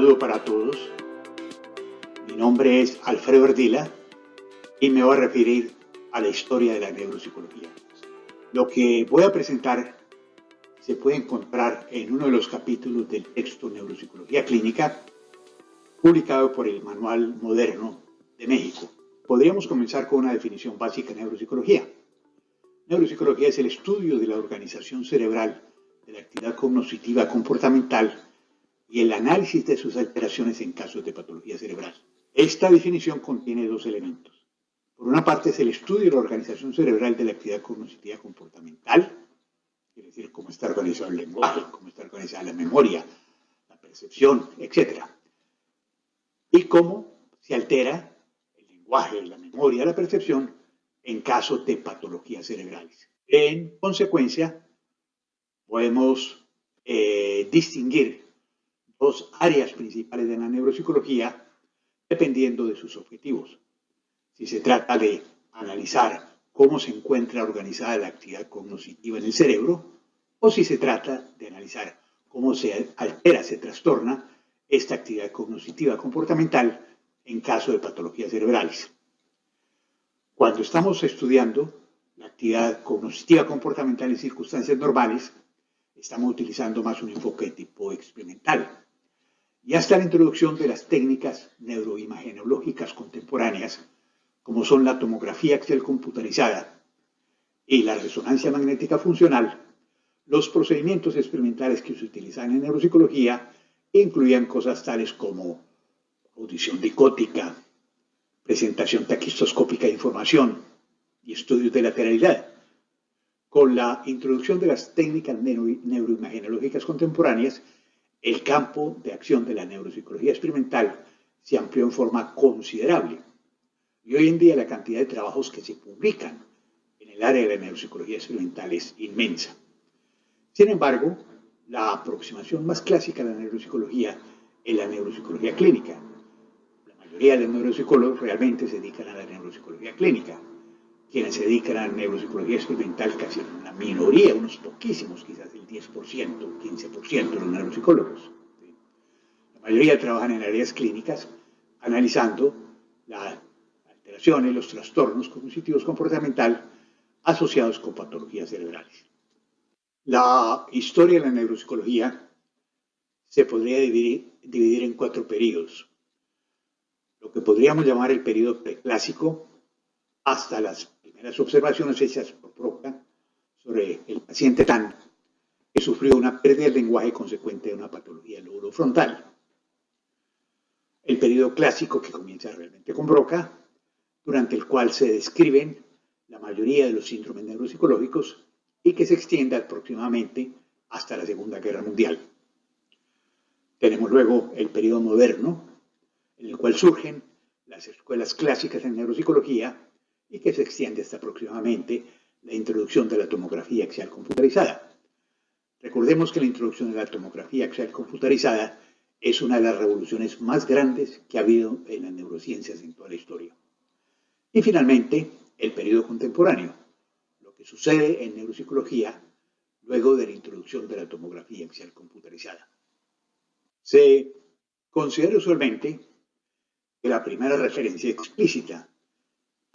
saludo para todos. Mi nombre es Alfredo Ardila y me voy a referir a la historia de la neuropsicología. Lo que voy a presentar se puede encontrar en uno de los capítulos del texto Neuropsicología Clínica, publicado por el Manual Moderno de México. Podríamos comenzar con una definición básica de neuropsicología. Neuropsicología es el estudio de la organización cerebral, de la actividad cognitiva comportamental y el análisis de sus alteraciones en casos de patología cerebral. Esta definición contiene dos elementos. Por una parte es el estudio de la organización cerebral de la actividad cognitiva comportamental, es decir, cómo está organizado el lenguaje, cómo está organizada la memoria, la percepción, etc. Y cómo se altera el lenguaje, la memoria, la percepción en casos de patologías cerebrales. En consecuencia, podemos distinguir dos áreas principales de la neuropsicología dependiendo de sus objetivos. Si se trata de analizar cómo se encuentra organizada la actividad cognitiva en el cerebro, o si se trata de analizar cómo se altera, se trastorna esta actividad cognitiva comportamental en caso de patologías cerebrales. Cuando estamos estudiando la actividad cognitiva comportamental en circunstancias normales, estamos utilizando más un enfoque de tipo experimental. Y hasta la introducción de las técnicas neuroimagenológicas contemporáneas, como son la tomografía axial computarizada y la resonancia magnética funcional, los procedimientos experimentales que se utilizan en neuropsicología incluían cosas tales como audición dicótica, presentación taquistoscópica de información y estudios de lateralidad. Con la introducción de las técnicas neuroimagenológicas contemporáneas, el campo de acción de la neuropsicología experimental se amplió en forma considerable. Y hoy en día la cantidad de trabajos que se publican en el área de la neuropsicología experimental es inmensa. Sin embargo, la aproximación más clásica de la neuropsicología es la neuropsicología clínica. La mayoría de los neuropsicólogos realmente se dedican a la neuropsicología clínica. Quienes se dedican a la neuropsicología experimental, casi una minoría, unos poquísimos, quizás el 10%, 15% de los neuropsicólogos. La mayoría trabajan en áreas clínicas, analizando las alteraciones, los trastornos cognitivos comportamentales asociados con patologías cerebrales. La historia de la neuropsicología se podría dividir en 4 periodos. Lo que podríamos llamar el periodo preclásico, hasta las primeras observaciones hechas por Broca sobre el paciente Tan, que sufrió una pérdida del lenguaje consecuente de una patología del lóbulo frontal. El periodo clásico, que comienza realmente con Broca, durante el cual se describen la mayoría de los síndromes neuropsicológicos y que se extiende aproximadamente hasta la Segunda Guerra Mundial. Tenemos luego el periodo moderno, en el cual surgen las escuelas clásicas en neuropsicología y que se extiende hasta aproximadamente la introducción de la tomografía axial computarizada. Recordemos que la introducción de la tomografía axial computarizada es una de las revoluciones más grandes que ha habido en las neurociencias en toda la historia. Y finalmente, el periodo contemporáneo, lo que sucede en neuropsicología luego de la introducción de la tomografía axial computarizada. Se considera usualmente que la primera referencia explícita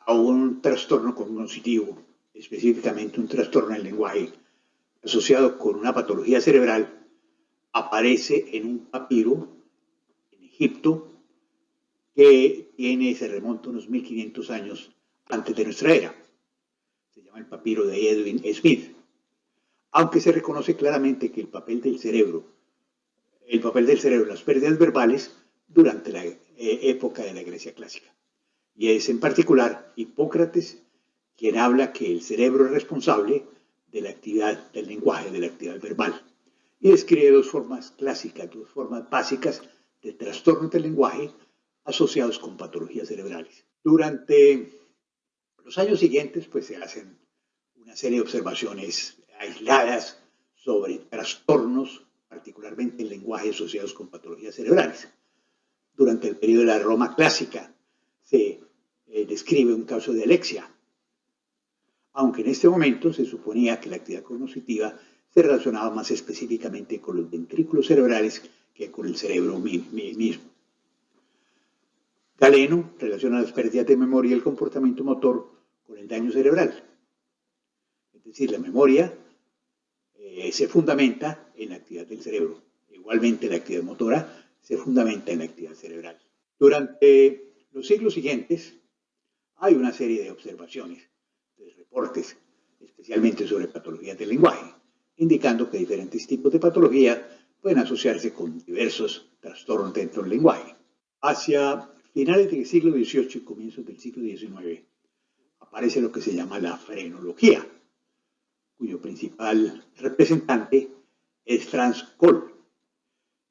a un trastorno cognitivo, específicamente un trastorno del lenguaje asociado con una patología cerebral, aparece en un papiro en Egipto que se remonta unos 1500 años antes de nuestra era. Se llama el papiro de Edwin Smith. Aunque se reconoce claramente que el papel del cerebro en las pérdidas verbales durante la época de la Grecia clásica. Y es en particular Hipócrates quien habla que el cerebro es responsable de la actividad del lenguaje, de la actividad verbal. Y describe dos formas clásicas, dos formas básicas de trastornos del lenguaje asociados con patologías cerebrales. Durante los años siguientes, pues se hacen una serie de observaciones aisladas sobre trastornos, particularmente el lenguaje asociados con patologías cerebrales. Durante el periodo de la Roma clásica se describe un caso de alexia, aunque en este momento se suponía que la actividad cognitiva se relacionaba más específicamente con los ventrículos cerebrales que con el cerebro mismo. Galeno relaciona las pérdidas de memoria y el comportamiento motor con el daño cerebral. Es decir, la memoria se fundamenta en la actividad del cerebro. Igualmente, la actividad motora se fundamenta en la actividad cerebral. Durante los siglos siguientes, hay una serie de observaciones, de reportes, especialmente sobre patologías del lenguaje, indicando que diferentes tipos de patología pueden asociarse con diversos trastornos dentro del lenguaje. Hacia finales del siglo XVIII y comienzos del siglo XIX, aparece lo que se llama la frenología, cuyo principal representante es Franz Kohl,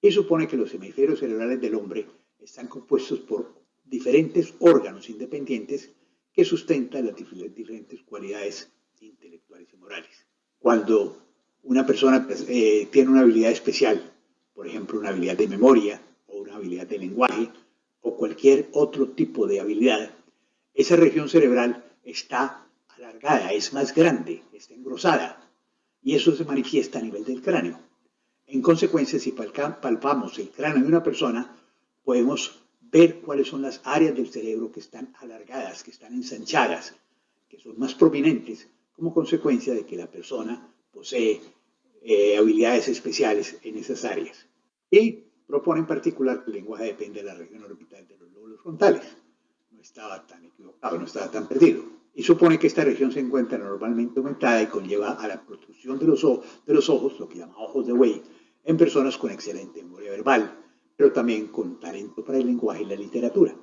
y supone que los hemisferios cerebrales del hombre están compuestos por diferentes órganos independientes que sustentan las diferentes cualidades intelectuales y morales. Cuando una persona tiene una habilidad especial, por ejemplo, una habilidad de memoria o una habilidad de lenguaje o cualquier otro tipo de habilidad, esa región cerebral está alargada, es más grande, está engrosada, y eso se manifiesta a nivel del cráneo. En consecuencia, si palpamos el cráneo de una persona, podemos ver cuáles son las áreas del cerebro que están alargadas, que están ensanchadas, que son más prominentes, como consecuencia de que la persona posee habilidades especiales en esas áreas. Y propone en particular que el lenguaje depende de la región orbital de los lóbulos frontales. No estaba tan equivocado, no estaba tan perdido. Y supone que esta región se encuentra normalmente aumentada y conlleva a la protrusión de los ojos, lo que llama ojos de buey, en personas con excelente memoria verbal, pero también con talento para el lenguaje y la literatura.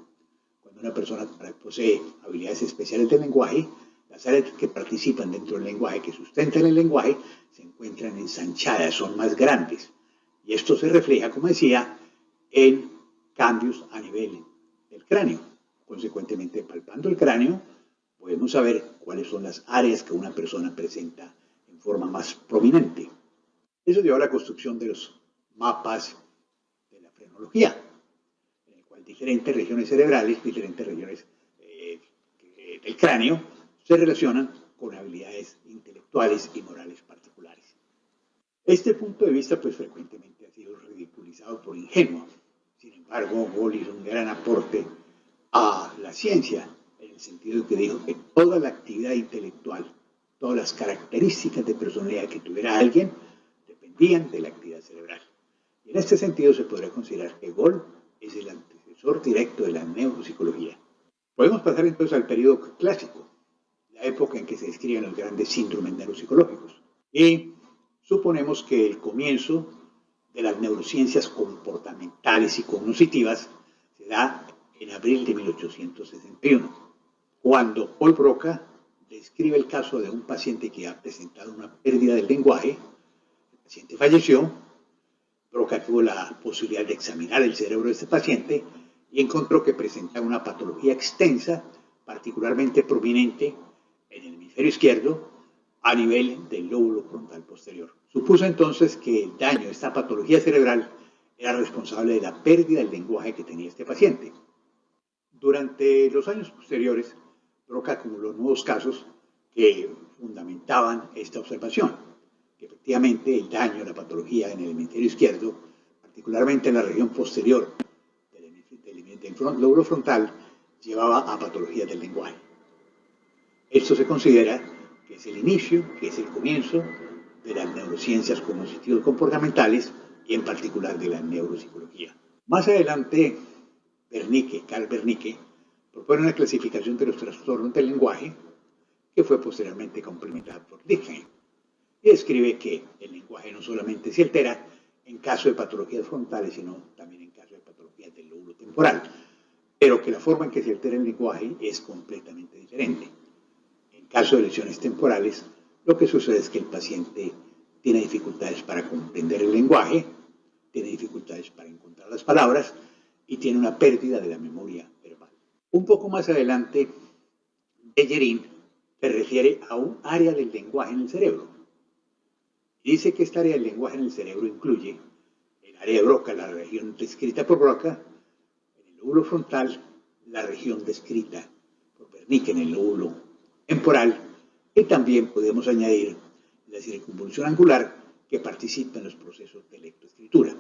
Cuando una persona posee habilidades especiales del lenguaje, las áreas que participan dentro del lenguaje, que sustentan el lenguaje, se encuentran ensanchadas, son más grandes. Y esto se refleja, como decía, en cambios a nivel del cráneo. Consecuentemente, palpando el cráneo, podemos saber cuáles son las áreas que una persona presenta en forma más prominente. Eso llevó a la construcción de los mapas de la frenología, en el cual diferentes regiones cerebrales, diferentes regiones del cráneo, se relacionan con habilidades intelectuales y morales particulares. Este punto de vista, pues, frecuentemente ha sido ridiculizado por ingenuo. Sin embargo, Kohl hizo un gran aporte a la ciencia, en el sentido que dijo que toda la actividad intelectual, todas las características de personalidad que tuviera alguien, dependían de la actividad cerebral. Y en este sentido se podría considerar que Kohl es el antecesor directo de la neuropsicología. Podemos pasar entonces al periodo clásico, la época en que se describen los grandes síndromes neuropsicológicos. Y suponemos que el comienzo de las neurociencias comportamentales y cognitivas se da en abril de 1861, cuando Paul Broca describe el caso de un paciente que ha presentado una pérdida del lenguaje. El paciente falleció. Broca tuvo la posibilidad de examinar el cerebro de este paciente y encontró que presentaba una patología extensa, particularmente prominente en el hemisferio izquierdo, a nivel del lóbulo frontal posterior. Supuso entonces que el daño de esta patología cerebral era responsable de la pérdida del lenguaje que tenía este paciente. Durante los años posteriores, Broca acumuló nuevos casos que fundamentaban esta observación, que efectivamente el daño de la patología en el hemisferio izquierdo, particularmente en la región posterior del lóbulo frontal, llevaba a patologías del lenguaje. Esto se considera que es el inicio, que es el comienzo de las neurociencias cognitivas comportamentales y en particular de la neuropsicología. Más adelante, Carl Wernicke, propone una clasificación de los trastornos del lenguaje que fue posteriormente complementada por Lichtenstein, y describe que el lenguaje no solamente se altera en caso de patologías frontales, sino también en caso de patologías del lóbulo temporal, pero que la forma en que se altera el lenguaje es completamente diferente. En caso de lesiones temporales, lo que sucede es que el paciente tiene dificultades para comprender el lenguaje, tiene dificultades para encontrar las palabras y tiene una pérdida de la memoria verbal. Un poco más adelante, Bellerín se refiere a un área del lenguaje en el cerebro. Dice que esta área del lenguaje en el cerebro incluye el área de Broca, la región descrita por Broca, en el lóbulo frontal, la región descrita por Wernicke en el lóbulo temporal, y también podemos añadir la circunvolución angular que participa en los procesos de lectoescritura.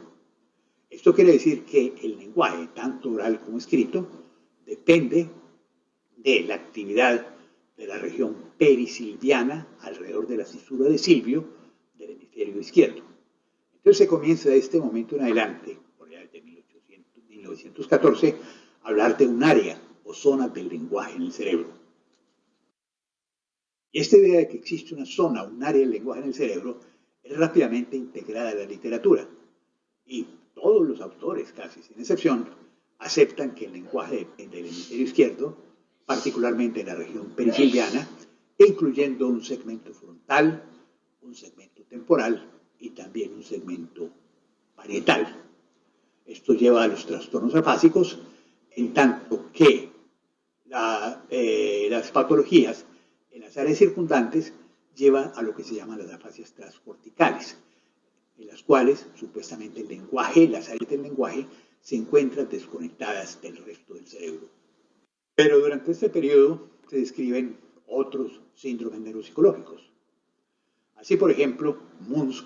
Esto quiere decir que el lenguaje, tanto oral como escrito, depende de la actividad de la región perisilviana alrededor de la cisura de Silvio del hemisferio izquierdo. Entonces se comienza de este momento en adelante, por allá desde 1914, a hablar de un área o zona del lenguaje en el cerebro. Y esta idea de que existe una zona, un área del lenguaje en el cerebro, es rápidamente integrada en la literatura. Y todos los autores, casi sin excepción, aceptan que el lenguaje depende del hemisferio izquierdo, particularmente en la región perisilviana, incluyendo un segmento frontal, un segmento temporal y también un segmento parietal. Esto lleva a los trastornos afásicos, en tanto que las patologías en las áreas circundantes llevan a lo que se llaman las afasias transcorticales, en las cuales supuestamente el lenguaje, las áreas del lenguaje, se encuentran desconectadas del resto del cerebro. Pero durante este periodo se describen otros síndromes neuropsicológicos. Así, por ejemplo, Munch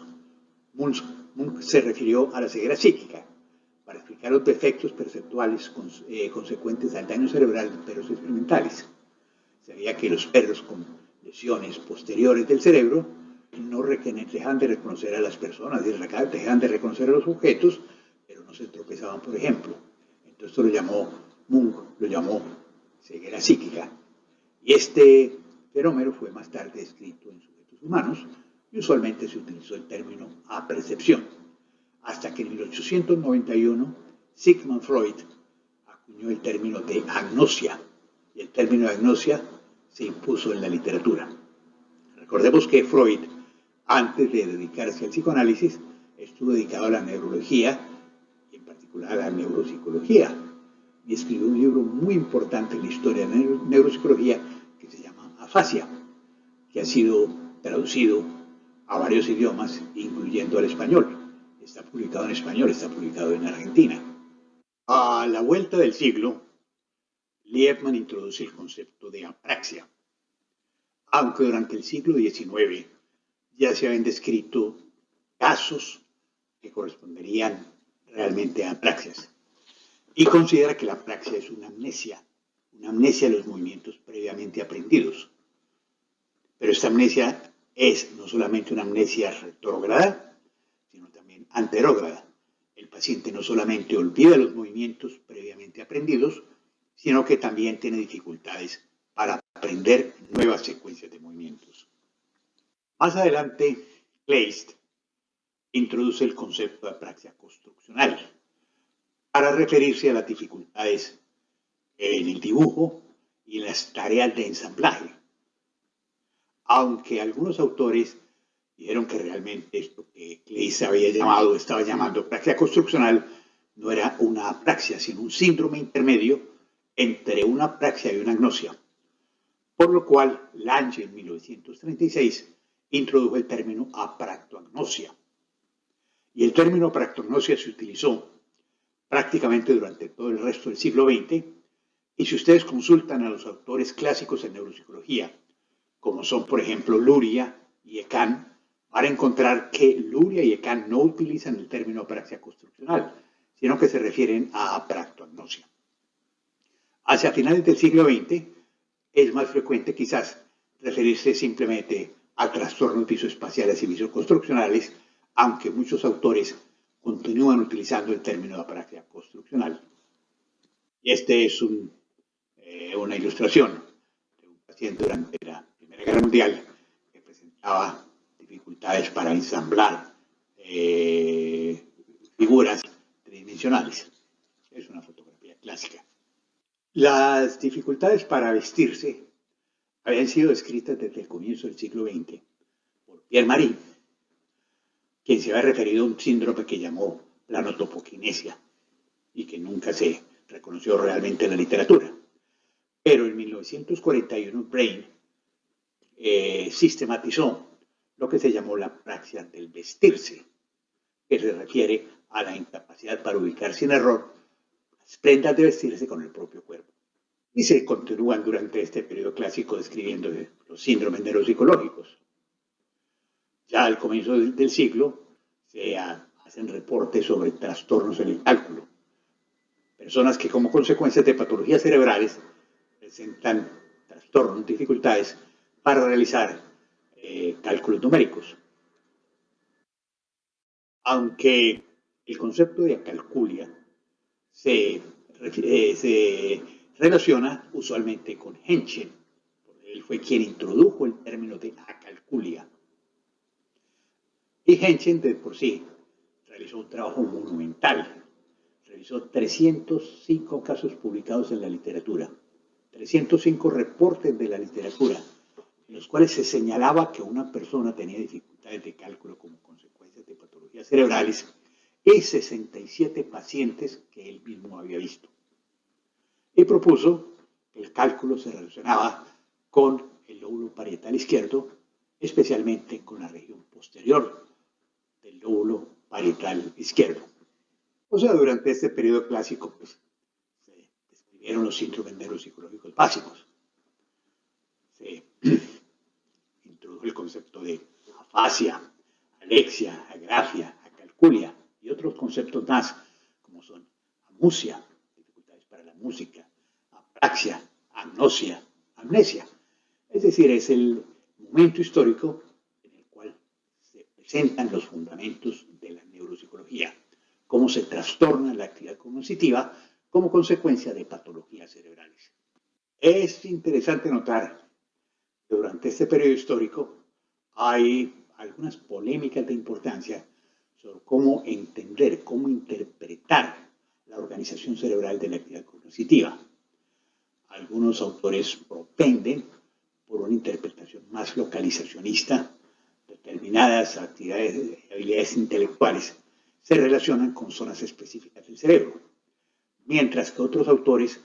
se refirió a la ceguera psíquica para explicar los defectos perceptuales consecuentes al daño cerebral de perros experimentales. Sabía que los perros con lesiones posteriores del cerebro no dejan de reconocer a las personas, dejan de reconocer a los objetos, pero no se tropezaban, por ejemplo. Entonces Munch lo llamó ceguera psíquica. Y este fenómeno fue más tarde descrito en sujetos humanos y usualmente se utilizó el término apercepción, hasta que en 1891 Sigmund Freud acuñó el término de agnosia, y el término de agnosia se impuso en la literatura. Recordemos que Freud, antes de dedicarse al psicoanálisis, estuvo dedicado a la neurología, y en particular a la neuropsicología, y escribió un libro muy importante en la historia de la neuropsicología que se llama Afasia, que ha sido traducido a varios idiomas, incluyendo al español. Está publicado en español, está publicado en Argentina. A la vuelta del siglo, Liebman introduce el concepto de apraxia, aunque durante el siglo XIX ya se habían descrito casos que corresponderían realmente a apraxias, y considera que la apraxia es una amnesia de los movimientos previamente aprendidos. Pero esta amnesia es no solamente una amnesia retrógrada, sino también anterógrada. El paciente no solamente olvida los movimientos previamente aprendidos, sino que también tiene dificultades para aprender nuevas secuencias de movimientos. Más adelante, Kleist introduce el concepto de apraxia construccional para referirse a las dificultades en el dibujo y en las tareas de ensamblaje. Aunque algunos autores dijeron que realmente esto que Kleist estaba llamando apraxia construccional, no era una apraxia, sino un síndrome intermedio entre una apraxia y una agnosia. Por lo cual, Lange en 1936 introdujo el término apractoagnosia. Y el término apractoagnosia se utilizó prácticamente durante todo el resto del siglo XX, y si ustedes consultan a los autores clásicos en neuropsicología, como son, por ejemplo, Luria y Ekan, van a encontrar que Luria y Ekan no utilizan el término apraxia construccional, sino que se refieren a apractoagnosia. Hacia finales del siglo XX es más frecuente quizás referirse simplemente a trastornos visoespaciales y visoconstruccionales, aunque muchos autores continúan utilizando el término de apraxia construccional. Y este es una ilustración de un paciente durante la Primera Guerra Mundial que presentaba dificultades para ensamblar figuras tridimensionales. Es una fotografía clásica. Las dificultades para vestirse habían sido descritas desde el comienzo del siglo XX por Pierre Marie, quien se había referido a un síndrome que llamó planotopoquinesia y que nunca se reconoció realmente en la literatura. Pero en 1941 Brain sistematizó lo que se llamó la apraxia del vestirse, que se refiere a la incapacidad para ubicar sin error las prendas de vestirse con el propio cuerpo. Y se continúan durante este periodo clásico describiendo los síndromes neuropsicológicos. Ya al comienzo del siglo se hacen reportes sobre trastornos en el cálculo. Personas que como consecuencia de patologías cerebrales presentan trastornos, dificultades para realizar cálculos numéricos. Aunque el concepto de acalculia se relaciona usualmente con Henschen. Él fue quien introdujo el término de acalculia. Y Henschen, de por sí, realizó un trabajo monumental. Realizó 305 casos publicados en la literatura, 305 reportes de la literatura, en los cuales se señalaba que una persona tenía dificultades de cálculo como consecuencia de patologías cerebrales y 67 pacientes que él mismo había visto. Y propuso que el cálculo se relacionaba con el lóbulo parietal izquierdo, especialmente con la región posterior del lóbulo parietal izquierdo. O sea, durante este periodo clásico, pues, se describieron los síndromes neuropsicológicos básicos. Se introdujo el concepto de afasia, alexia, agrafia, acalculia y otros conceptos más, como son amusia, dificultades para la música, apraxia, agnosia, amnesia. Es decir, es el momento histórico en el cual se presentan los fundamentos de la neuropsicología, cómo se trastorna la actividad cognitiva como consecuencia de patologías cerebrales. Es interesante notar que durante este periodo histórico hay algunas polémicas de importancia sobre cómo entender, cómo interpretar la organización cerebral de la actividad cognitiva. Algunos autores propenden por una interpretación más localizacionista. Determinadas actividades y habilidades intelectuales se relacionan con zonas específicas del cerebro, mientras que otros autores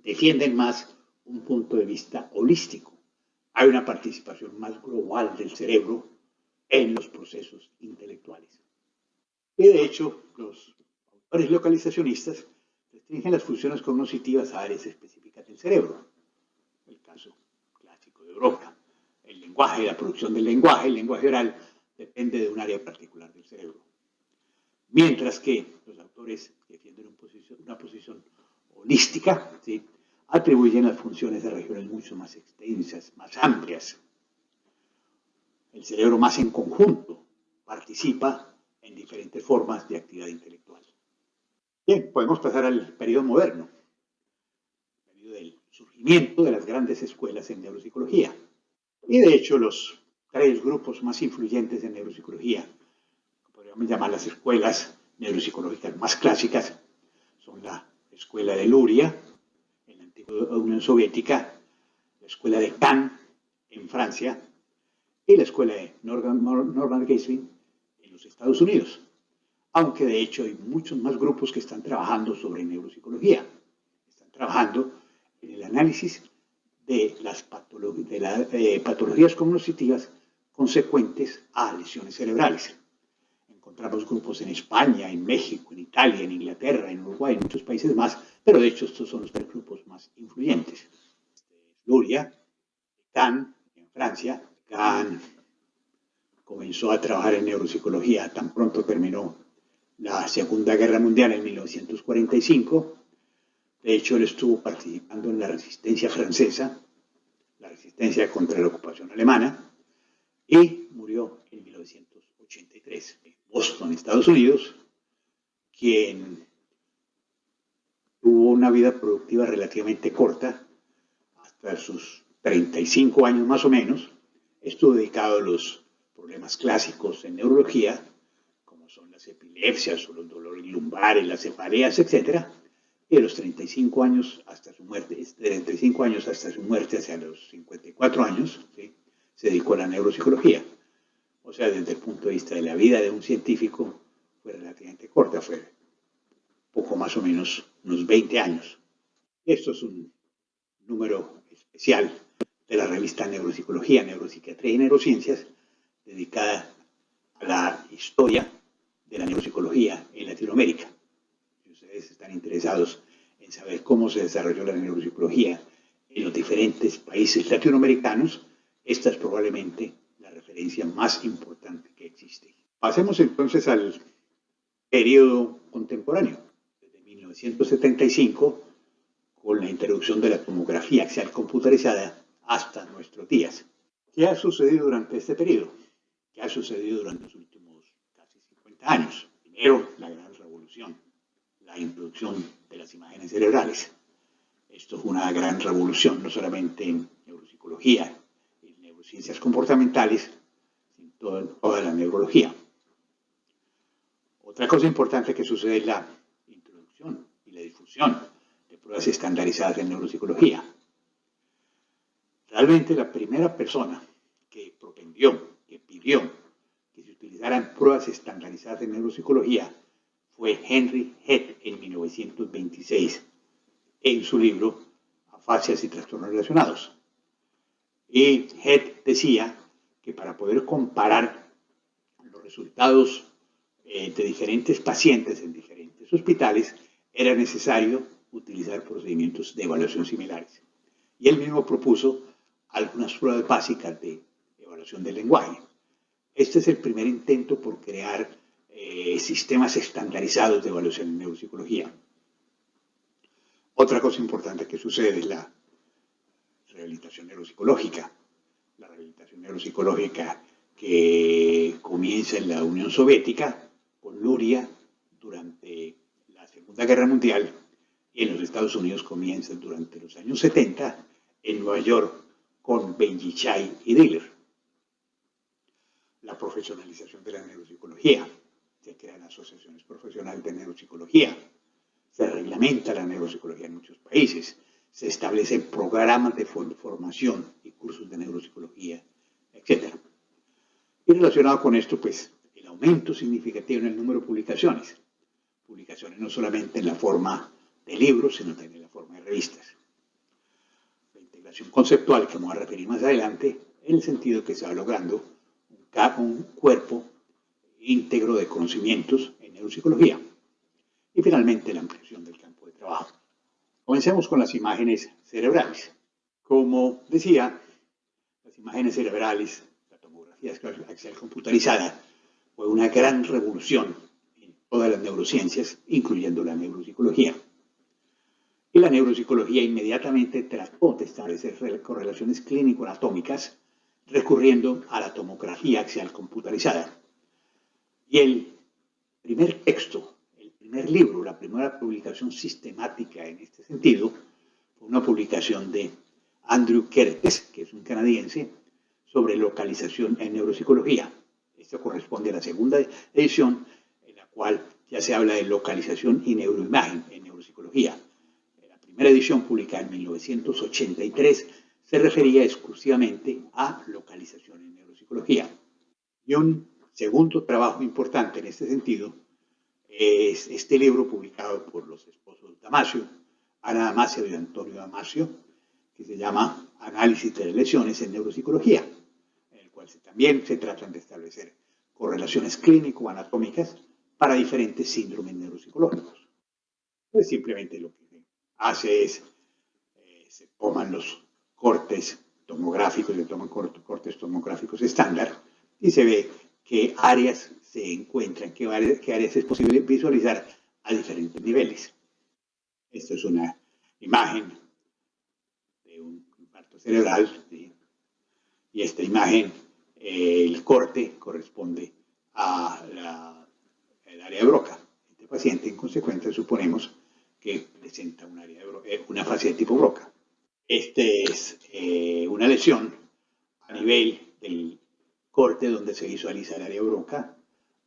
defienden más un punto de vista holístico. Hay una participación más global del cerebro en los procesos intelectuales. Y de hecho, los autores localizacionistas restringen las funciones cognitivas a áreas específicas del cerebro. El caso clásico de Broca. El lenguaje, la producción del lenguaje, el lenguaje oral, depende de un área particular del cerebro. Mientras que los autores que defienden una posición holística, ¿sí?, atribuyen las funciones de regiones mucho más extensas, más amplias. El cerebro más en conjunto participa en diferentes formas de actividad intelectual. Bien, podemos pasar al periodo moderno, el periodo del surgimiento de las grandes escuelas en neuropsicología. Y de hecho, los tres grupos más influyentes en neuropsicología, podríamos llamar las escuelas neuropsicológicas más clásicas, son la escuela de Luria, en la antigua Unión Soviética, la escuela de Cannes, en Francia, y la escuela de Norman Geisling, en los Estados Unidos. Aunque de hecho hay muchos más grupos que están trabajando sobre neuropsicología. Están trabajando en el análisis de las patologías cognitivas consecuentes a lesiones cerebrales. Encontramos grupos en España, en México, en Italia, en Inglaterra, en Uruguay, en muchos países más, pero de hecho estos son los tres grupos más influyentes. Luria, Cannes, en Francia. Cannes comenzó a trabajar en neuropsicología tan pronto terminó la Segunda Guerra Mundial en 1945. De hecho, él estuvo participando en la resistencia francesa, la resistencia contra la ocupación alemana, y murió en 1983 en Boston, Estados Unidos, quien tuvo una vida productiva relativamente corta, hasta sus 35 años más o menos. Estuvo dedicado a los problemas clásicos en neurología, como son las epilepsias o los dolores lumbares, las cefaleas, etc. Y de los 35 años hasta su muerte, hacia los 54 años, ¿sí?, se dedicó a la neuropsicología. O sea, desde el punto de vista de la vida de un científico, fue relativamente corta, fue poco más o menos unos 20 años. Esto es un número especial de la revista Neuropsicología, Neuropsiquiatría y Neurociencias, dedicada a la historia de la neuropsicología en Latinoamérica. Si ustedes están interesados en saber cómo se desarrolló la neuropsicología en los diferentes países latinoamericanos, esta es probablemente la referencia más importante que existe. Pasemos entonces al periodo contemporáneo, desde 1975, con la introducción de la tomografía axial computarizada hasta nuestros días. ¿Qué ha sucedido durante este periodo? ¿Qué ha sucedido durante los últimos casi 50 años? Primero, la gran revolución, la introducción de las imágenes cerebrales. Esto fue una gran revolución, no solamente en neuropsicología y neurociencias comportamentales, sino en toda la neurología. Otra cosa importante que sucede es la introducción y la difusión de pruebas estandarizadas en neuropsicología. Realmente la primera persona que propendió, que pidió que se utilizaran pruebas estandarizadas en neuropsicología fue Henry Head en 1926 en su libro Afasias y trastornos relacionados. Y Head decía que para poder comparar los resultados de diferentes pacientes en diferentes hospitales era necesario utilizar procedimientos de evaluación similares. Y él mismo propuso algunas pruebas básicas de evaluación del lenguaje. Este es el primer intento por crear sistemas estandarizados de evaluación en neuropsicología. Otra cosa importante que sucede es la rehabilitación neuropsicológica. La rehabilitación neuropsicológica que comienza en la Unión Soviética con Luria durante la Segunda Guerra Mundial y en los Estados Unidos comienza durante los años 70 en Nueva York con Benjichai y Diller. La profesionalización de la neuropsicología. Se crean asociaciones profesionales de neuropsicología. Se reglamenta la neuropsicología en muchos países. Se establecen programas de formación y cursos de neuropsicología, etc. Y relacionado con esto, pues, el aumento significativo en el número de publicaciones. Publicaciones no solamente en la forma de libros, sino también en la forma de revistas. La integración conceptual, que vamos a referir más adelante, en el sentido que se va logrando un cuerpo íntegro de conocimientos en neuropsicología. Y finalmente, la ampliación del campo de trabajo. Comencemos con las imágenes cerebrales. Como decía, las imágenes cerebrales, la tomografía axial computarizada, fue una gran revolución en todas las neurociencias, incluyendo la neuropsicología. Y la neuropsicología inmediatamente trató de establecer correlaciones clínico-anatómicas recurriendo a la tomografía axial computarizada. Y el primer texto, el primer libro, la primera publicación sistemática en este sentido, fue una publicación de Andrew Kertész, que es un canadiense, sobre localización en neuropsicología. Esto corresponde a la segunda edición, en la cual ya se habla de localización y neuroimagen en neuropsicología. La primera edición, publicada en 1983, se refería exclusivamente a localización en neuropsicología. Y un segundo trabajo importante en este sentido es este libro publicado por los esposos Damasio, Ana Damasio y Antonio Damasio, que se llama Análisis de lesiones en neuropsicología, en el cual también se tratan de establecer correlaciones clínico-anatómicas para diferentes síndromes neuropsicológicos. Pues simplemente lo que se hace es, se toman los cortes tomográficos, se toman cortes tomográficos estándar y se ve qué áreas se encuentran, qué áreas es posible visualizar a diferentes niveles. Esto es una imagen de un infarto cerebral, ¿sí? Y esta imagen, el corte corresponde a el área de Broca. Este paciente, en consecuencia, suponemos que presenta una fascia de tipo Broca. Esta es una lesión a nivel del corte donde se visualiza el área de Broca,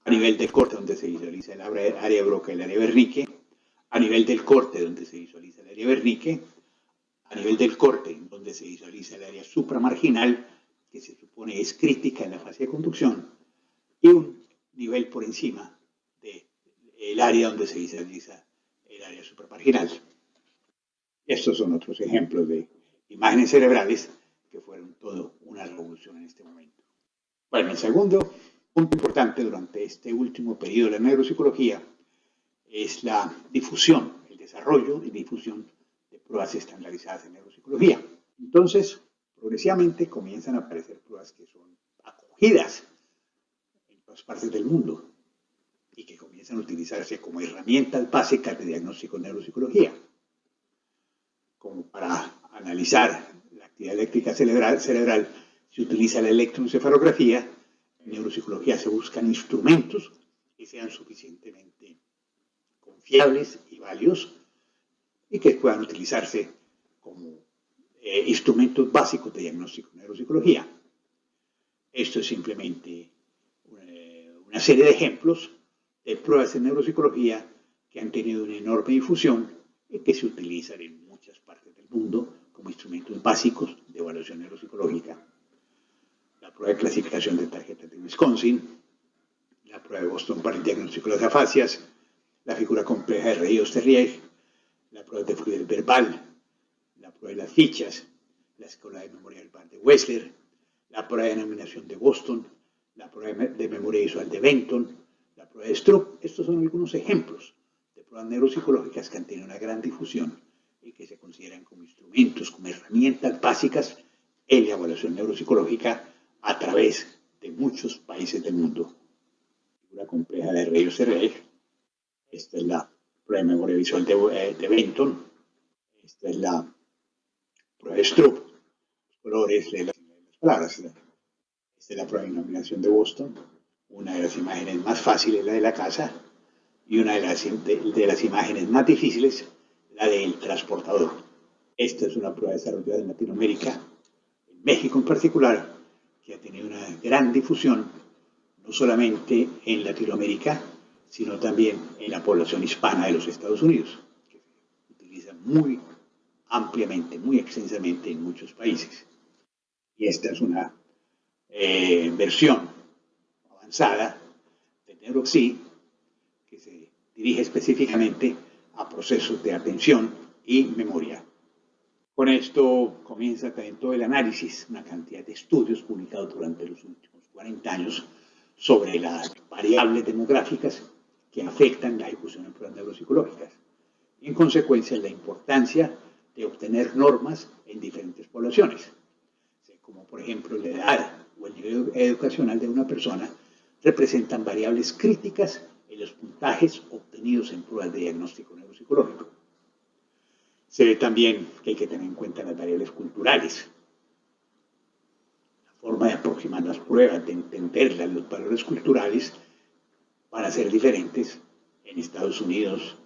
a nivel del corte donde se visualiza el área de Broca y el área de Wernicke, a nivel del corte donde se visualiza el área de Wernicke, a nivel del corte donde se visualiza el área supramarginal, que se supone es crítica en la fase de conducción, y un nivel por encima del área donde se visualiza el área supramarginal. Estos son otros ejemplos de imágenes cerebrales que fueron todo una revolución en este momento. Bueno, el segundo punto importante durante este último periodo de la neuropsicología es la difusión, el desarrollo y difusión de pruebas estandarizadas en neuropsicología. Entonces, progresivamente comienzan a aparecer pruebas que son acogidas en todas partes del mundo. y que comienzan a utilizarse como herramientas básicas de diagnóstico en neuropsicología, como para analizar la actividad eléctrica cerebral, se utiliza la electroencefalografía. En neuropsicología se buscan instrumentos que sean suficientemente confiables y válidos y que puedan utilizarse como instrumentos básicos de diagnóstico en neuropsicología. Esto es simplemente una serie de ejemplos de pruebas en neuropsicología que han tenido una enorme difusión y que se utilizan en muchas partes del mundo como instrumentos básicos de evaluación neuropsicológica. La prueba de clasificación de tarjetas de Wisconsin, la prueba de Boston para el diagnóstico de las afasias, la figura compleja de Rey-Osterrier, la prueba de fluidez verbal, la prueba de las fichas, la escuela de memoria verbal de Wechsler, la prueba de denominación de Boston, la prueba de memoria visual de Benton, la prueba de Stroop. Estos son algunos ejemplos de pruebas neuropsicológicas que han tenido una gran difusión y que se consideran como instrumentos, como herramientas básicas en la evaluación neuropsicológica a través de muchos países del mundo. La figura compleja de Rey-Osterrier. Esta es la prueba de memoria visual de Benton. Esta es la prueba de Stroop, los colores de las palabras. Esta es la prueba de denominación de Boston. Una de las imágenes más fáciles, la de la casa, y una de las imágenes más difíciles, la del transportador. Esta es una prueba desarrollada en Latinoamérica, en México en particular, que ha tenido una gran difusión, no solamente en Latinoamérica, sino también en la población hispana de los Estados Unidos, que se utiliza muy ampliamente, muy extensamente en muchos países. Y esta es una versión avanzada de NeuroXi que se dirige específicamente a procesos de atención y memoria. Con esto comienza también todo el análisis, una cantidad de estudios publicados durante los últimos 40 años sobre las variables demográficas que afectan la ejecución en pruebas neuropsicológicas. Y en consecuencia, la importancia de obtener normas en diferentes poblaciones, como por ejemplo la edad o el nivel educacional de una persona, representan variables críticas en los puntajes obtenidos en pruebas de diagnóstico neuropsicológico. Se ve también que hay que tener en cuenta las variables culturales, la forma de aproximar las pruebas, de entenderlas, los valores culturales van a ser diferentes en Estados Unidos,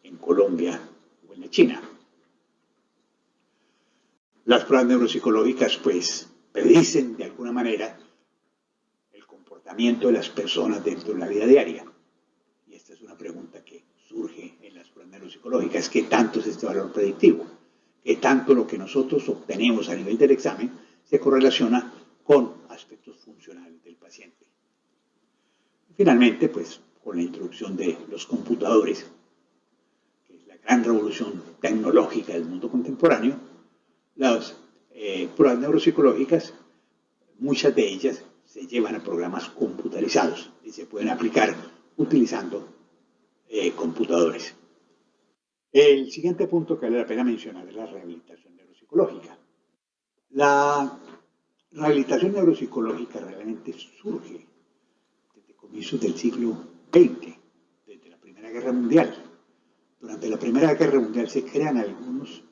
en Colombia o en China. Las pruebas neuropsicológicas, pues, predicen de alguna manera el comportamiento de las personas dentro de la vida diaria. Y esta es una pregunta que surge en las pruebas neuropsicológicas. ¿Qué tanto es este valor predictivo? ¿Qué tanto lo que nosotros obtenemos a nivel del examen se correlaciona con aspectos funcionales del paciente? Finalmente, pues, con la introducción de los computadores, que es la gran revolución tecnológica del mundo contemporáneo, las pruebas neuropsicológicas, muchas de ellas se llevan a programas computarizados y se pueden aplicar utilizando computadores. El siguiente punto que vale la pena mencionar es la rehabilitación neuropsicológica. La rehabilitación neuropsicológica realmente surge desde comienzos del siglo XX, desde la Primera Guerra Mundial. Durante la Primera Guerra Mundial se crean algunos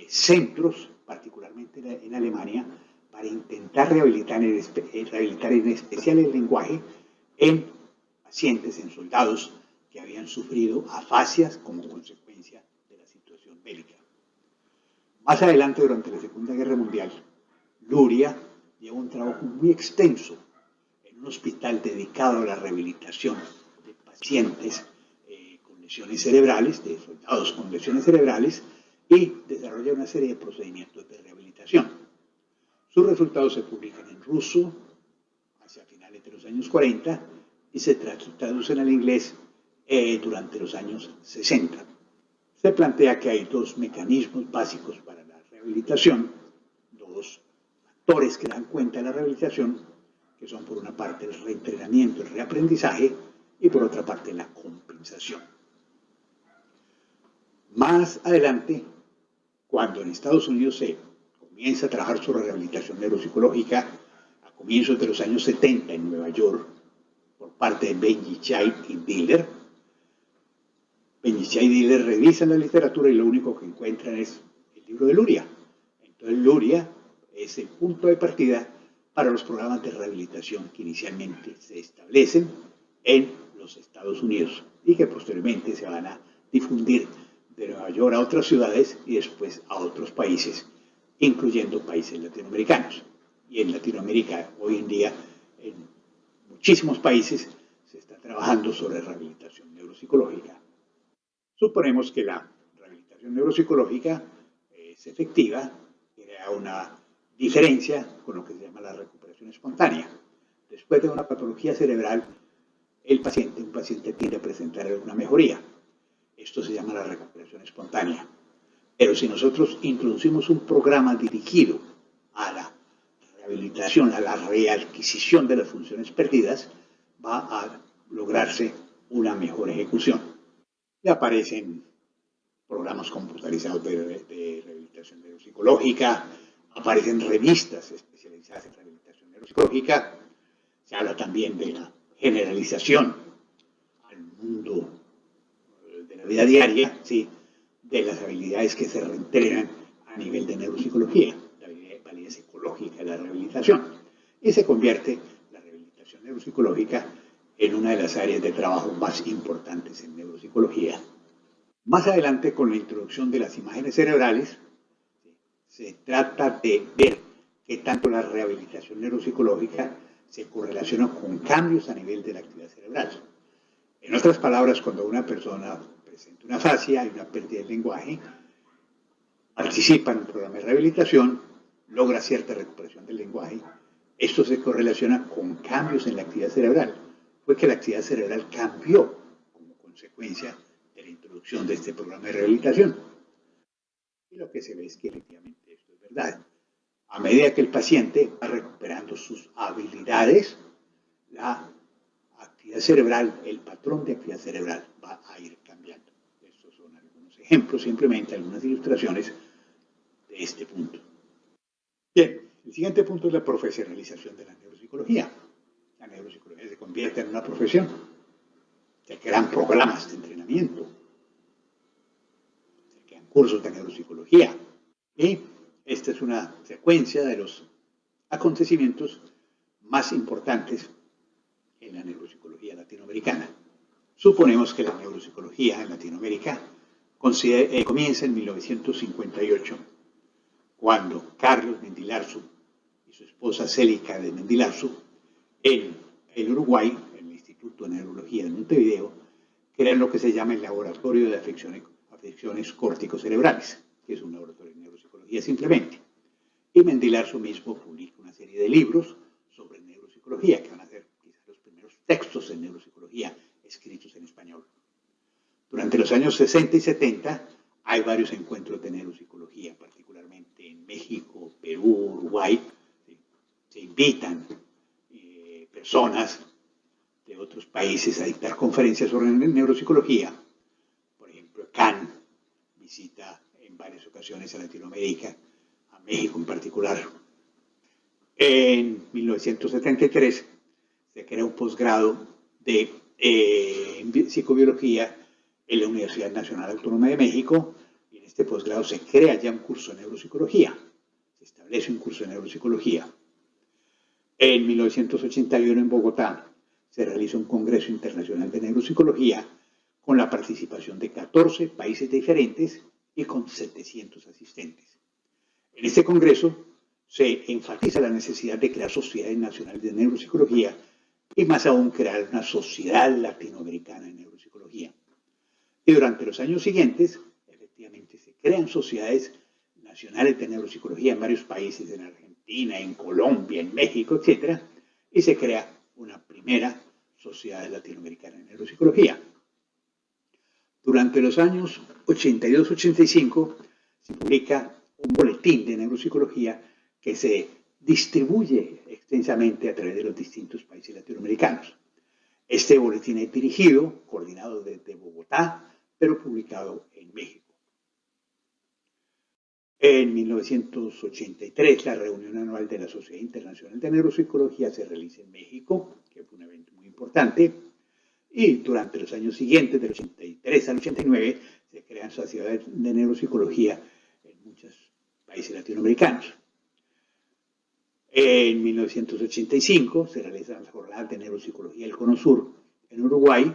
centros, particularmente en Alemania, para intentar rehabilitar en especial el lenguaje en pacientes, en soldados que habían sufrido afasias como consecuencia de la situación bélica. Más adelante, durante la Segunda Guerra Mundial, Luria llevó un trabajo muy extenso en un hospital dedicado a la rehabilitación de pacientes con lesiones cerebrales, de soldados con lesiones cerebrales, y desarrolla una serie de procedimientos de rehabilitación. Sus resultados se publican en ruso hacia finales de los años 40 y se traducen al inglés durante los años 60. Se plantea que hay dos mecanismos básicos para la rehabilitación, dos factores que dan cuenta de la rehabilitación, que son por una parte el reentrenamiento, el reaprendizaje, y por otra parte la compensación. Más adelante, cuando en Estados Unidos se comienza a trabajar sobre rehabilitación neuropsicológica, a comienzos de los años 70 en Nueva York, por parte de Benishai y Diller. Benishai y Diller revisan la literatura y lo único que encuentran es el libro de Luria. Entonces Luria es el punto de partida para los programas de rehabilitación que inicialmente se establecen en los Estados Unidos y que posteriormente se van a difundir de Nueva York a otras ciudades y después a otros países, incluyendo países latinoamericanos. Y en Latinoamérica hoy en día, en muchísimos países, se está trabajando sobre rehabilitación neuropsicológica. Suponemos que la rehabilitación neuropsicológica es efectiva, crea una diferencia con lo que se llama la recuperación espontánea. Después de una patología cerebral, un paciente tiende a presentar alguna mejoría. Esto se llama la recuperación espontánea. Pero si nosotros introducimos un programa dirigido a la rehabilitación, a la readquisición de las funciones perdidas, va a lograrse una mejor ejecución. Y aparecen programas computarizados de rehabilitación neuropsicológica, aparecen revistas especializadas en rehabilitación neuropsicológica, se habla también de la generalización al mundo de la vida diaria, ¿sí?, de las habilidades que se reentrenan a nivel de neuropsicología, la validez ecológica de la rehabilitación, y se convierte la rehabilitación neuropsicológica en una de las áreas de trabajo más importantes en neuropsicología. Más adelante, con la introducción de las imágenes cerebrales, se trata de ver qué tanto la rehabilitación neuropsicológica se correlaciona con cambios a nivel de la actividad cerebral. En otras palabras, cuando una persona presenta una afasia y una pérdida del lenguaje, participa en un programa de rehabilitación, logra cierta recuperación del lenguaje, esto se correlaciona con cambios en la actividad cerebral. Fue que la actividad cerebral cambió como consecuencia de la introducción de este programa de rehabilitación. Y lo que se ve es que efectivamente esto es verdad. A medida que el paciente va recuperando sus habilidades, la actividad cerebral, el patrón de actividad cerebral va a ir cambiando. Estos son algunos ejemplos, simplemente algunas ilustraciones de este punto. Bien, el siguiente punto es la profesionalización de la neuropsicología. La neuropsicología se convierte en una profesión. Se crean programas de entrenamiento, se crean cursos de neuropsicología. Y esta es una secuencia de los acontecimientos más importantes en la neuropsicología latinoamericana. Suponemos que la neuropsicología en Latinoamérica comienza en 1958, cuando Carlos Mendilarzu y su esposa Célica de Mendilarzu, en el Uruguay, en el Instituto de Neurología de Montevideo, crean lo que se llama el Laboratorio de Afecciones Córtico-Cerebrales, que es un laboratorio de neuropsicología simplemente. Y Mendilarzu mismo publica una serie de libros sobre neuropsicología, que van a ser quizás los primeros textos en neuropsicología escritos en español. Durante los años 60 y 70 hay varios encuentros de neuropsicología, particularmente en México, Perú, Uruguay. Se invitan personas de otros países a dictar conferencias sobre neuropsicología. Por ejemplo, Can visita en varias ocasiones a Latinoamérica, a México en particular. En 1973 se crea un posgrado de psicobiología en la Universidad Nacional Autónoma de México, y en este posgrado se crea ya un curso de neuropsicología, se establece un curso de neuropsicología. En 1981 en Bogotá se realiza un Congreso Internacional de Neuropsicología con la participación de 14 países diferentes y con 700 asistentes. En este congreso se enfatiza la necesidad de crear sociedades nacionales de neuropsicología y más aún crear una sociedad latinoamericana de neuropsicología. Y durante los años siguientes, efectivamente, se crean sociedades nacionales de neuropsicología en varios países, en Argentina, en Colombia, en México, etc. Y se crea una primera sociedad latinoamericana de neuropsicología. Durante los años 82-85 se publica un boletín de neuropsicología que se distribuye extensamente a través de los distintos países latinoamericanos. Este boletín es dirigido, coordinado desde Bogotá, pero publicado en México. En 1983, la reunión anual de la Sociedad Internacional de Neuropsicología se realiza en México, que fue un evento muy importante importante. Y durante los años siguientes, del 83 al 89, se crean sociedades de neuropsicología en muchos países latinoamericanos. En 1985 se realizan las jornadas de neuropsicología del Cono Sur en Uruguay.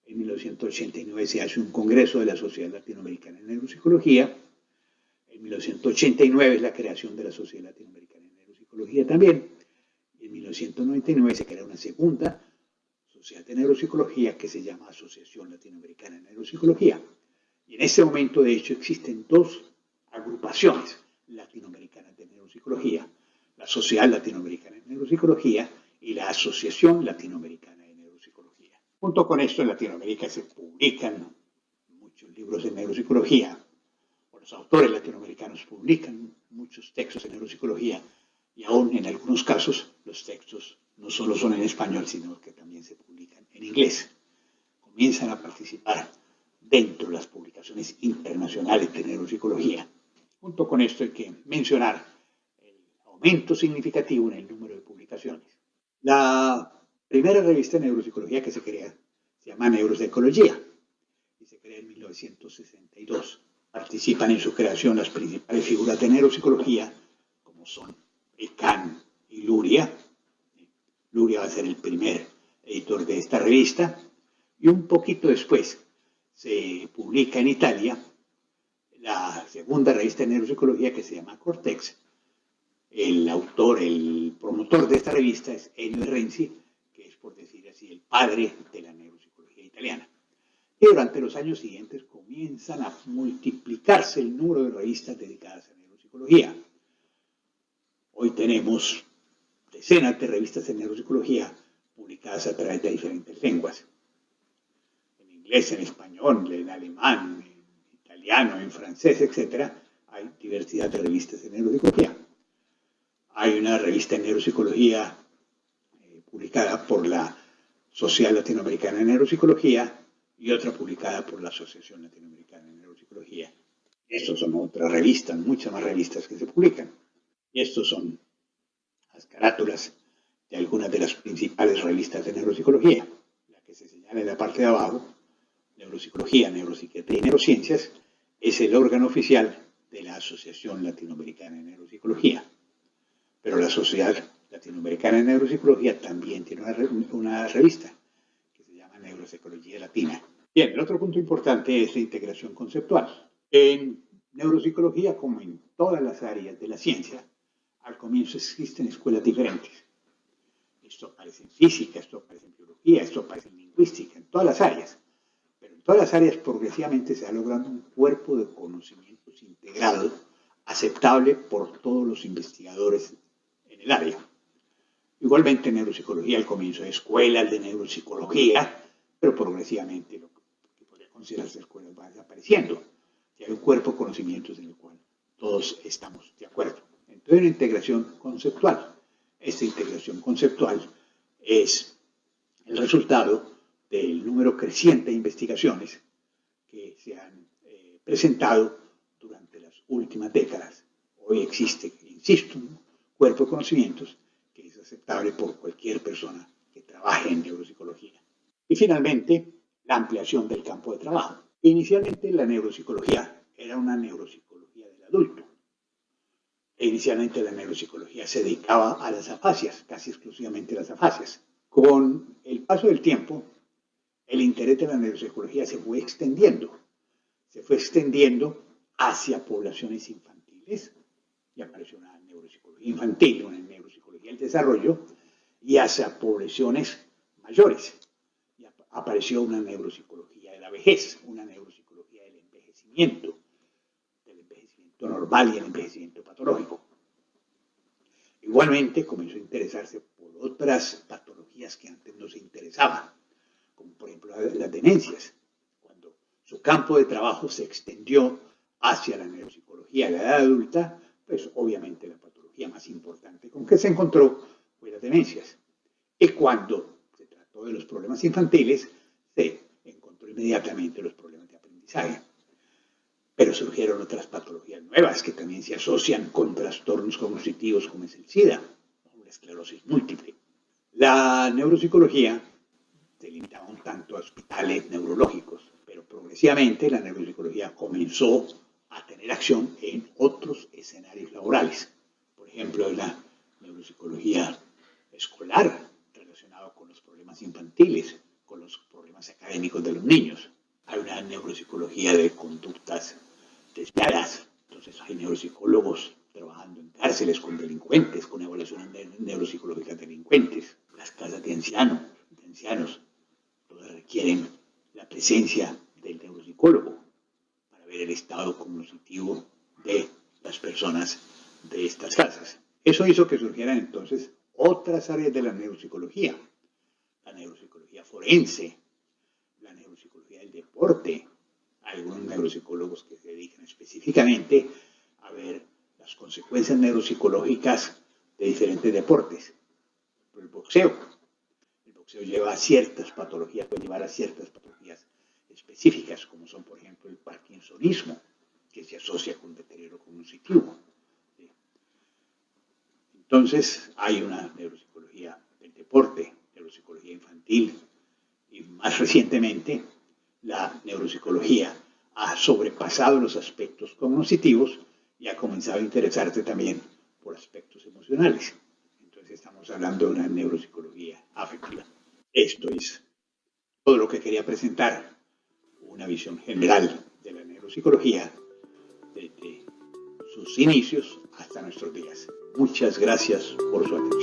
En 1989 se hace un congreso de la Sociedad Latinoamericana de Neuropsicología. En 1989 es la creación de la Sociedad Latinoamericana de Neuropsicología también. Y en 1999 se crea una segunda Sociedad de Neuropsicología que se llama Asociación Latinoamericana de Neuropsicología. Y en este momento, de hecho, existen dos agrupaciones latinoamericanas de neuropsicología: la Sociedad Latinoamericana de Neuropsicología y la Asociación Latinoamericana de Neuropsicología. Junto con esto, en Latinoamérica se publican muchos libros de neuropsicología, o los autores latinoamericanos publican muchos textos de neuropsicología, y aún en algunos casos los textos no solo son en español, sino que también se publican en inglés. Comienzan a participar dentro de las publicaciones internacionales de neuropsicología. Junto con esto hay que mencionar el aumento significativo en el número de publicaciones. La primera revista de neuropsicología que se crea se llama Neuropsicología y se crea en 1962. Participan en su creación las principales figuras de neuropsicología, como son Eckhart y Luria. Luria va a ser el primer editor de esta revista, y un poquito después se publica en Italia la segunda revista de neuropsicología, que se llama Cortex. El autor, el promotor de esta revista es Ennio Renzi, que es, por decir así, el padre de la neuropsicología italiana. Y durante los años siguientes comienzan a multiplicarse el número de revistas dedicadas a neuropsicología. Hoy tenemos decenas de revistas de neuropsicología publicadas a través de diferentes lenguas: en inglés, en español, en alemán, en italiano, en francés, etc. Hay diversidad de revistas de neuropsicología. Hay una revista de neuropsicología publicada por la Sociedad Latinoamericana de Neuropsicología y otra publicada por la Asociación Latinoamericana de Neuropsicología. Estos son otras revistas, muchas más revistas que se publican. Y estos son las carátulas de algunas de las principales revistas de neuropsicología. La que se señala en la parte de abajo, Neuropsicología, Neuropsiquiatría y Neurociencias, es el órgano oficial de la Asociación Latinoamericana de Neuropsicología. Pero la Sociedad Latinoamericana de Neuropsicología también tiene una revista que se llama Neuropsicología Latina. Bien, el otro punto importante es la integración conceptual. En neuropsicología, como en todas las áreas de la ciencia, al comienzo existen escuelas diferentes. Esto aparece en física, esto aparece en biología, esto aparece en lingüística, en todas las áreas. Pero en todas las áreas progresivamente se ha logrado un cuerpo de conocimientos integrado, aceptable por todos los investigadores en el área. Igualmente en neuropsicología al comienzo hay escuelas de neuropsicología, pero progresivamente lo que podría considerarse escuelas va desapareciendo. Y hay un cuerpo de conocimientos en el cual todos estamos de acuerdo. Entonces, una integración conceptual. Esta integración conceptual es el resultado del número creciente de investigaciones que se han presentado durante las últimas décadas. Hoy existe, insisto, un cuerpo de conocimientos que es aceptable por cualquier persona que trabaje en neuropsicología. Y finalmente, la ampliación del campo de trabajo. Inicialmente la neuropsicología era una neuropsicología del adulto. Inicialmente la neuropsicología se dedicaba a las afasias, casi exclusivamente a las afasias. Con el paso del tiempo, el interés de la neuropsicología se fue extendiendo hacia poblaciones infantiles, y apareció una neuropsicología infantil, una neuropsicología del desarrollo, y hacia poblaciones mayores, y apareció una neuropsicología de la vejez, una neuropsicología del envejecimiento normal y el envejecimiento patológico. Igualmente comenzó a interesarse por otras patologías que antes no se interesaban, como por ejemplo las demencias. Cuando su campo de trabajo se extendió hacia la neuropsicología de la edad adulta, pues obviamente la patología más importante con que se encontró fue las demencias. Y cuando se trató de los problemas infantiles, se encontró inmediatamente los problemas de aprendizaje. Pero surgieron otras patologías nuevas que también se asocian con trastornos cognitivos como es el SIDA o la esclerosis múltiple. La neuropsicología limitaba un tanto a hospitales neurológicos, pero progresivamente la neuropsicología comenzó a tener acción en otros escenarios laborales. Por ejemplo, en la neuropsicología escolar, relacionado con los problemas infantiles, con los problemas académicos de los niños. Hay una neuropsicología de conductas desviadas. Entonces hay neuropsicólogos trabajando en cárceles con delincuentes, con evaluaciones neuropsicológicas de delincuentes. Las casas de ancianos, todas requieren la presencia del neuropsicólogo para ver el estado cognitivo de las personas de estas casas. Eso hizo que surgieran entonces otras áreas de la neuropsicología forense, la neuropsicología del deporte, algunos neuropsicólogos que se dedican específicamente a ver las consecuencias neuropsicológicas de diferentes deportes. El boxeo lleva a ciertas patologías, puede llevar a ciertas patologías específicas, como son, por ejemplo, el parkinsonismo, que se asocia con deterioro cognitivo. Entonces, hay una neuropsicología del deporte, neuropsicología infantil, y más recientemente, la neuropsicología ha sobrepasado los aspectos cognitivos y ha comenzado a interesarse también por aspectos emocionales. Entonces, estamos hablando de una neuropsicología afectiva. Esto es todo lo que quería presentar, una visión general de la neuropsicología desde sus inicios hasta nuestros días. Muchas gracias por su atención.